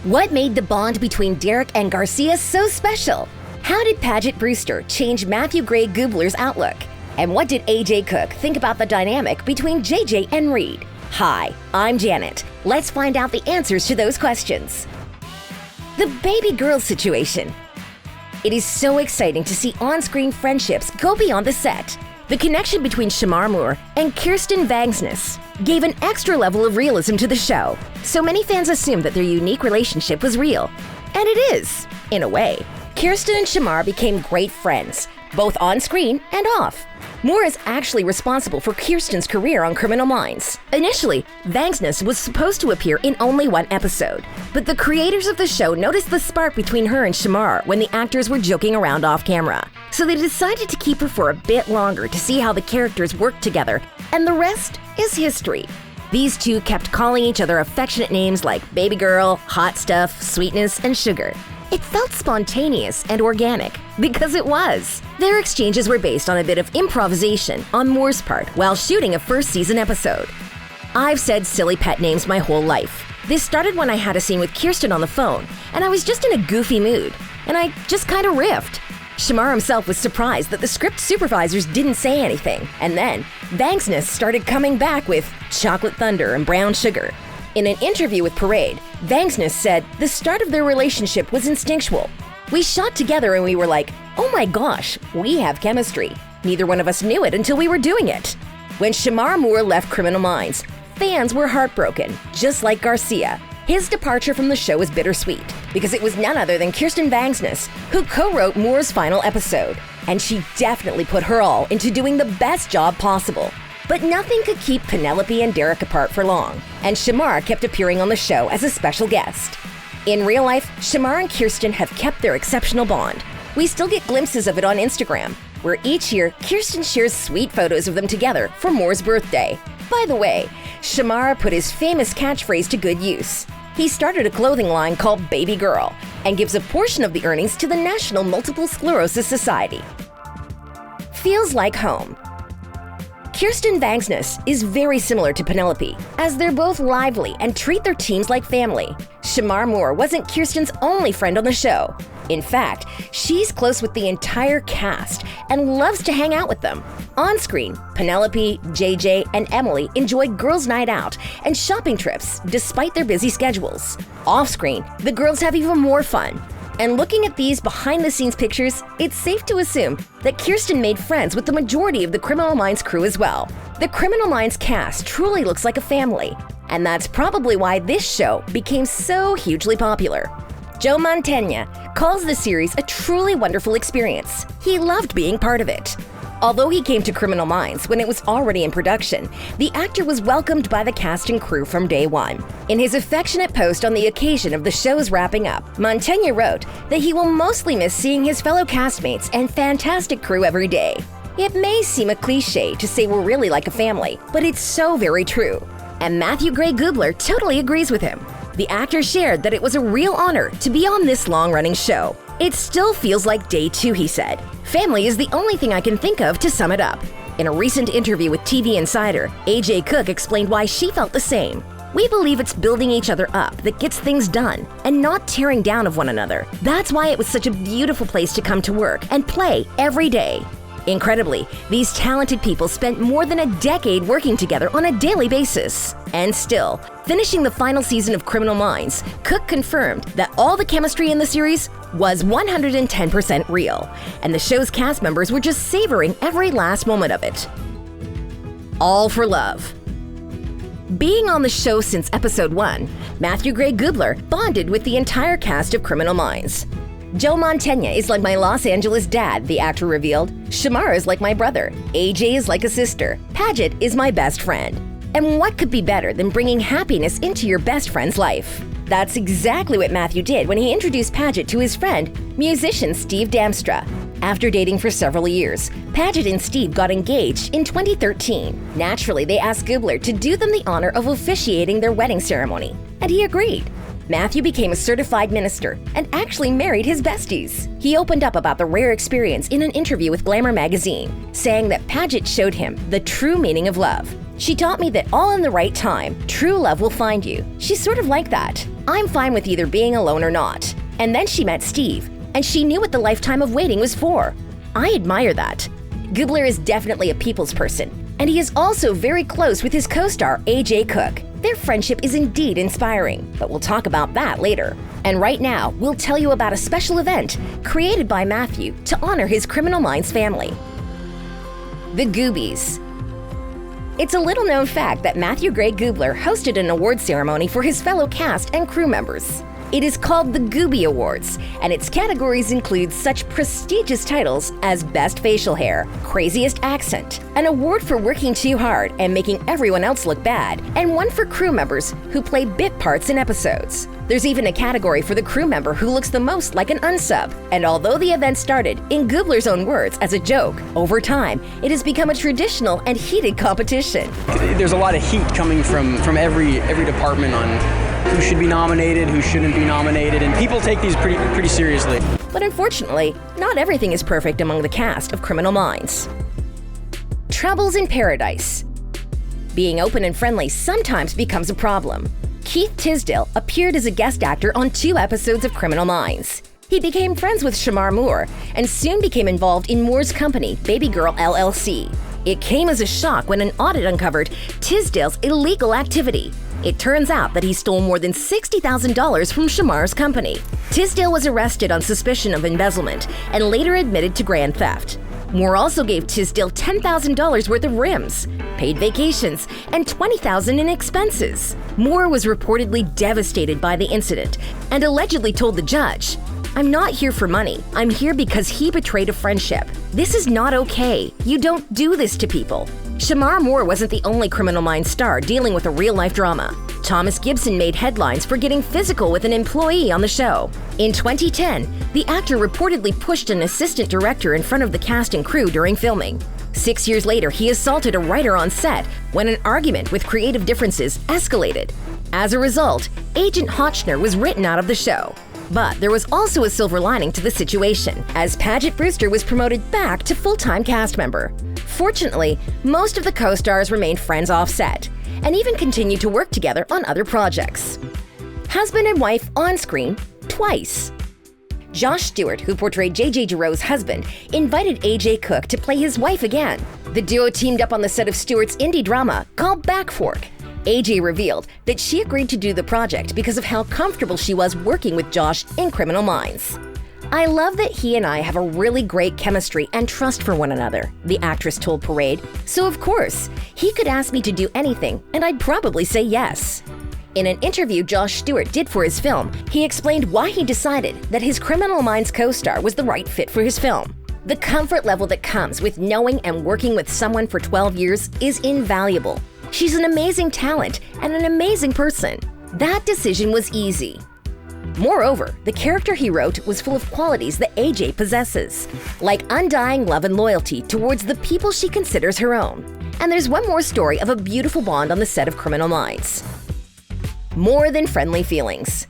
What made the bond between Derek and Garcia so special? How did Paget Brewster change Matthew Gray Gubler's outlook? And what did AJ Cook think about the dynamic between JJ and Reid? Hi, I'm Janet. Let's find out the answers to those questions. The baby girl situation. It is so exciting to see on-screen friendships go beyond the set. The connection between Shemar and Kirsten Vangsness gave an extra level of realism to the show, so many fans assumed that their unique relationship was real. And it is, in a way. Kirsten and Shemar became great friends, both on screen and off. Moore is actually responsible for Kirsten's career on Criminal Minds. Initially, Vangsness was supposed to appear in only one episode, but the creators of the show noticed the spark between her and Shemar when the actors were joking around off camera. So they decided to keep her for a bit longer to see how the characters worked together, and the rest is history. These two kept calling each other affectionate names like baby girl, hot stuff, sweetness, and sugar. It felt spontaneous and organic, because it was. Their exchanges were based on a bit of improvisation on Moore's part while shooting a first season episode. I've said silly pet names my whole life. This started when I had a scene with Kirsten on the phone, and I was just in a goofy mood, and I just kind of riffed. Shemar himself was surprised that the script supervisors didn't say anything, and then Vangsness started coming back with chocolate thunder and brown sugar. In an interview with Parade, Vangsness said the start of their relationship was instinctual. We shot together and we were like, oh my gosh, we have chemistry. Neither one of us knew it until we were doing it. When Shemar Moore left Criminal Minds, fans were heartbroken, just like Garcia. His departure from the show was bittersweet because it was none other than Kirsten Vangsness who co-wrote Moore's final episode, and she definitely put her all into doing the best job possible. But nothing could keep Penelope and Derek apart for long, and Shemar kept appearing on the show as a special guest. In real life, Shemar and Kirsten have kept their exceptional bond. We still get glimpses of it on Instagram, where each year Kirsten shares sweet photos of them together for Moore's birthday. By the way, Shemar put his famous catchphrase to good use. He started a clothing line called Baby Girl and gives a portion of the earnings to the National Multiple Sclerosis Society. Feels like home. Kirsten Vangsness is very similar to Penelope, as they're both lively and treat their teams like family. Shemar Moore wasn't Kirsten's only friend on the show. In fact, she's close with the entire cast and loves to hang out with them. On screen, Penelope, JJ, and Emily enjoy girls' night out and shopping trips despite their busy schedules. Off screen, the girls have even more fun. And looking at these behind-the-scenes pictures, it's safe to assume that Kirsten made friends with the majority of the Criminal Minds crew as well. The Criminal Minds cast truly looks like a family, and that's probably why this show became so hugely popular. Joe Mantegna calls the series a truly wonderful experience. He loved being part of it. Although he came to Criminal Minds when it was already in production, the actor was welcomed by the cast and crew from day one. In his affectionate post on the occasion of the show's wrapping up, Mantegna wrote that he will mostly miss seeing his fellow castmates and fantastic crew every day. It may seem a cliche to say we're really like a family, but it's so very true. And Matthew Gray Gubler totally agrees with him. The actor shared that it was a real honor to be on this long-running show. It still feels like day two, he said. Family is the only thing I can think of to sum it up. In a recent interview with TV Insider, AJ Cook explained why she felt the same. We believe it's building each other up that gets things done and not tearing down of one another. That's why it was such a beautiful place to come to work and play every day. Incredibly, these talented people spent more than a decade working together on a daily basis. And still, finishing the final season of Criminal Minds, Cook confirmed that all the chemistry in the series was 110% real, and the show's cast members were just savoring every last moment of it. All for love. Being on the show since episode 1, Matthew Gray Gubler bonded with the entire cast of Criminal Minds. Joe Mantegna is like my Los Angeles dad, the actor revealed. Shemar is like my brother. AJ is like a sister. Paget is my best friend. And what could be better than bringing happiness into your best friend's life? That's exactly what Matthew did when he introduced Paget to his friend, musician Steve Damstra. After dating for several years, Paget and Steve got engaged in 2013. Naturally, they asked Gubler to do them the honor of officiating their wedding ceremony, and he agreed. Matthew became a certified minister and actually married his besties. He opened up about the rare experience in an interview with Glamour magazine, saying that Paget showed him the true meaning of love. She taught me that all in the right time, true love will find you. She's sort of like that. I'm fine with either being alone or not. And then she met Steve, and she knew what the lifetime of waiting was for. I admire that. Gubler is definitely a people's person, and he is also very close with his co-star AJ Cook. Their friendship is indeed inspiring, but we'll talk about that later. And right now, we'll tell you about a special event created by Matthew to honor his Criminal Minds family. The Goobies. It's a little-known fact that Matthew Gray Gubler hosted an award ceremony for his fellow cast and crew members. It is called the Goobie Awards, and its categories include such prestigious titles as Best Facial Hair, Craziest Accent, an award for working too hard and making everyone else look bad, and one for crew members who play bit parts in episodes. There's even a category for the crew member who looks the most like an unsub. And although the event started, in Gubler's own words, as a joke, over time, it has become a traditional and heated competition. There's a lot of heat coming from every department on who should be nominated, who shouldn't be nominated, and people take these pretty seriously. But unfortunately, not everything is perfect among the cast of Criminal Minds. Troubles in Paradise. Being open and friendly sometimes becomes a problem. Keith Tisdale appeared as a guest actor on 2 episodes of Criminal Minds. He became friends with Shemar Moore and soon became involved in Moore's company, Baby Girl LLC. It came as a shock when an audit uncovered Tisdale's illegal activity. It turns out that he stole more than $60,000 from Shemar's company. Tisdale was arrested on suspicion of embezzlement and later admitted to grand theft. Moore also gave Tisdale $10,000 worth of rims, paid vacations, and $20,000 in expenses. Moore was reportedly devastated by the incident and allegedly told the judge, "I'm not here for money. I'm here because he betrayed a friendship. This is not okay. You don't do this to people." Shemar Moore wasn't the only Criminal Minds star dealing with a real-life drama. Thomas Gibson made headlines for getting physical with an employee on the show. In 2010, the actor reportedly pushed an assistant director in front of the cast and crew during filming. 6 years later, he assaulted a writer on set when an argument with creative differences escalated. As a result, Agent Hotchner was written out of the show. But there was also a silver lining to the situation, as Paget Brewster was promoted back to full-time cast member. Fortunately, most of the co-stars remained friends off set, and even continued to work together on other projects. Husband and wife on screen twice. Josh Stewart, who portrayed JJ Giroux's husband, invited AJ Cook to play his wife again. The duo teamed up on the set of Stewart's indie drama called Back Fork. AJ revealed that she agreed to do the project because of how comfortable she was working with Josh in Criminal Minds. "I love that he and I have a really great chemistry and trust for one another," the actress told Parade. "So of course, he could ask me to do anything and I'd probably say yes." In an interview Josh Stewart did for his film, he explained why he decided that his Criminal Minds co-star was the right fit for his film. "The comfort level that comes with knowing and working with someone for 12 years is invaluable. She's an amazing talent and an amazing person. That decision was easy." Moreover, the character he wrote was full of qualities that AJ possesses, like undying love and loyalty towards the people she considers her own. And there's one more story of a beautiful bond on the set of Criminal Minds. More than friendly feelings.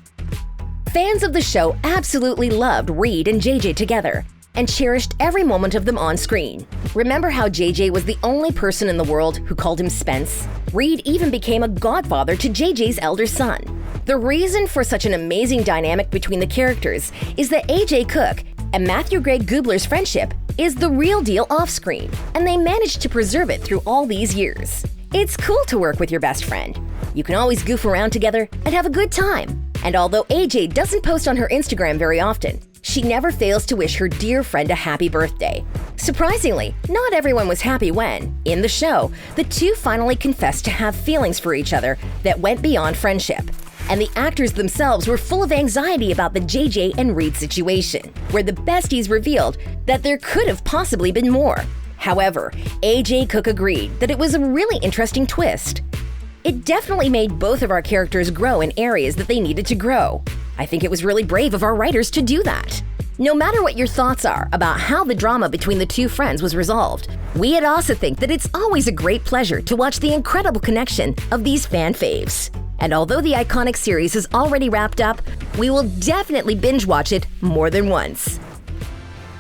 Fans of the show absolutely loved Reid and JJ together and cherished every moment of them on screen. Remember how JJ was the only person in the world who called him Spence? Reid even became a godfather to JJ's elder son. The reason for such an amazing dynamic between the characters is that AJ Cook and Matthew Gray Gubler's friendship is the real deal off-screen, and they managed to preserve it through all these years. It's cool to work with your best friend. You can always goof around together and have a good time. And although AJ doesn't post on her Instagram very often, she never fails to wish her dear friend a happy birthday. Surprisingly, not everyone was happy when, in the show, the two finally confessed to have feelings for each other that went beyond friendship. And the actors themselves were full of anxiety about the JJ and Reid situation, where the besties revealed that there could have possibly been more. However, AJ Cook agreed that it was a really interesting twist. It definitely made both of our characters grow in areas that they needed to grow. I think it was really brave of our writers to do that. No matter what your thoughts are about how the drama between the two friends was resolved, we at Ossa think that it's always a great pleasure to watch the incredible connection of these fan faves. And although the iconic series is already wrapped up, we will definitely binge watch it more than once.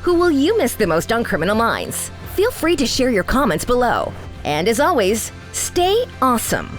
Who will you miss the most on Criminal Minds? Feel free to share your comments below. And as always, stay awesome.